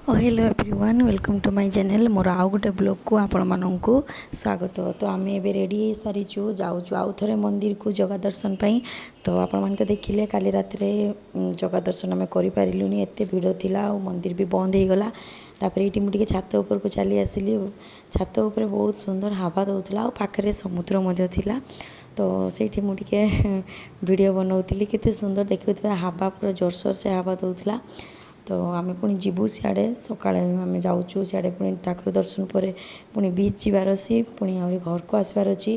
Hello everyone welcome to my channel मोर आउ गोटे ब्लॉग को आपण मानू स्वागत। तो आम ए रेडी हो सारीचु जाऊँ आउ थे मंदिर को जगह दर्शन पाई। तो आपण मैंने तो देखिले काली रात जगह दर्शन आम करें एत भिड़ थिला और मंदिर भी बंद हो गला। तापर ये मुझे छात उपर को चली आसिली। छात उपर बहुत सुंदर हवा दौला और पाखे समुद्र मध्य थिला। तो से मुझे वीडियो बनाऊली केते सुंदर देखुए हवा पूरा जोरसोर से हवा दौला। तो आम पुणी जीवु सियाड़े सका आम जाऊँ सियाड़े पुणी ठाकुर दर्शन पर पुणी बीच जीवार अच्छी पुणी आहरी घर को आसबार अच्छी।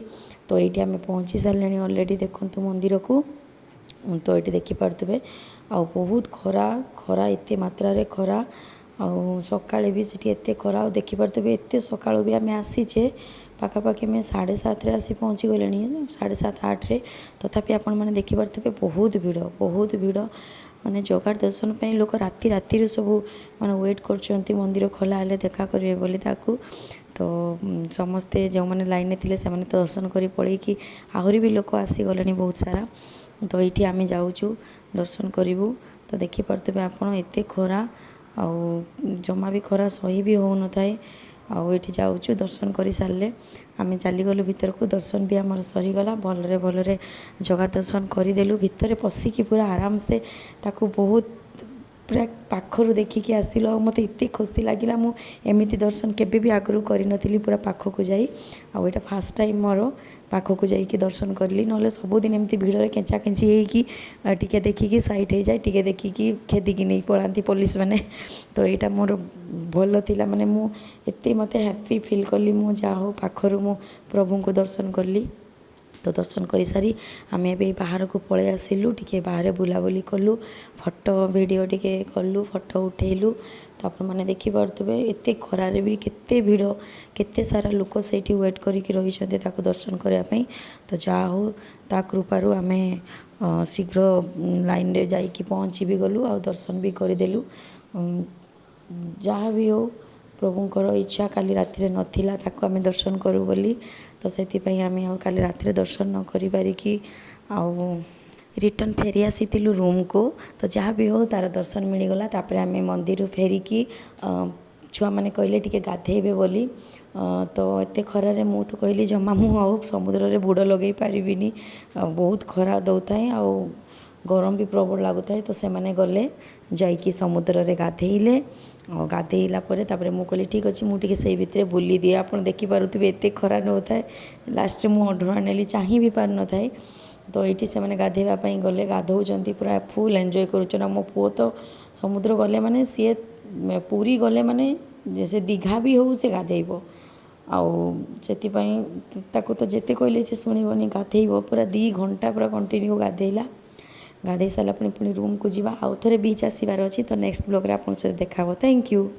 तो ये आम पहुँची सारे अलरेडी देखु मंदिर को। तो ये देखिपे आ बहुत खरा खरा एत मात्रा रे खरा आकाले भी सीटी एत खरा देखिपे एत सका भी आम आसीचे पाखापाखि आम 7:30 आसी पहुँची गले 7:30 8 तथापि आपण मैंने देखिपे बहुत भिड़ माने जगार दर्शन पे लोक राति राति सब माने वेट कर मंदिर खोला हेले देखा करेंगे बोली ताकू। तो समस्ते जो मैंने लाइन थे से तो दर्शन कर पड़े कि आहरी भी लोक आसीगले बहुत सारा। तो ये आम जाऊँ दर्शन करूँ। तो देखिपे आपड़ एत खरा आ जमा भी खरा सही भी हो न थाए। आउ ये जाऊँ दर्शन कर सारे आम चलीगलु भीतर को दर्शन भी आमर सरीगला भलरे भलरे जगह दर्शन करदेलु भीतर पशिकी पूरा आराम से ताकू बहुत पूरा पाखर देखिकी आसिल मत एत खुशी लगे मुझे दर्शन केबे भी आगु करी पूरा पाखक जाई आटा फास्ट टाइम मोर पाखक जाइए दर्शन करी ना सबुदिन एमती भिड़े केंचा केंची होके देखिकी सैड हो जाए टे देखिकी खेदिकी नहीं पलांती पुलिस मैंने। तो यहाँ मोर भल था माने मुझे मत हैप्पी फिल कली मु जा हो पाखर मु प्रभु को दर्शन कली। तो दर्शन कर सारी आम ए बाहर को पलि आसिलु टे बाहर बुलाबुली कलु फोटो वीडियो टे कलु फोटो उठेलु। तो आप मैंने देखिपे एत खरार भी केते भिड़ केते सारा लोक से वेट करके रही दर्शन करने। तो जा हो ता कृपारू आम शीघ्र लाइन रे जाइकी पहुँची भी गलु आ दर्शन भी करदेलु। जहाँ भी हो प्रभुंर इच्छा काली राति नथिला ताको आम दर्शन करूँ बोली। तो से आम काली राति दर्शन न करी पारिकी रिटर्न फेरी आसीलु रूम को। तो जहाँ भी हो तार दर्शन मिलगला। तापर आम मंदिर फेरिकी छुआ मैंने कहले टी गाधेबे बोली। तो एत खरारे मु तो कहली जमा मु समुद्र रे बुड़ लगे पारिनी बहुत खरा दौए आ गरम भी प्रबल लगुए। तो से मैंने गले जाइकी समुद्र रे गाधेले गाधेला मुझे कहली ठीक अच्छे मुझे से भितर बुली दिए आप देखिपे एत खरा नौए लास्ट मु अधुआ नेली चाह भी पार न थाए। तो ये से मैंने गाधेवाई गले गाधौं पूरा फुल एंजॉय करुचन। मो पुओ तो समुद्र गले माने सी पूरी गले माने से दीघा भी हो से गाधेब आपाई तो जिते कहले से शुणनी गाधेब पूरा 2 घंटा पूरा कंटिन्यू गाधेला। गाधे सारा पुणी रूम को जीवा आउ थे बीच आसबार अच्छी। तो नेक्स्ट ब्लॉग रे आप देखा। Thank you.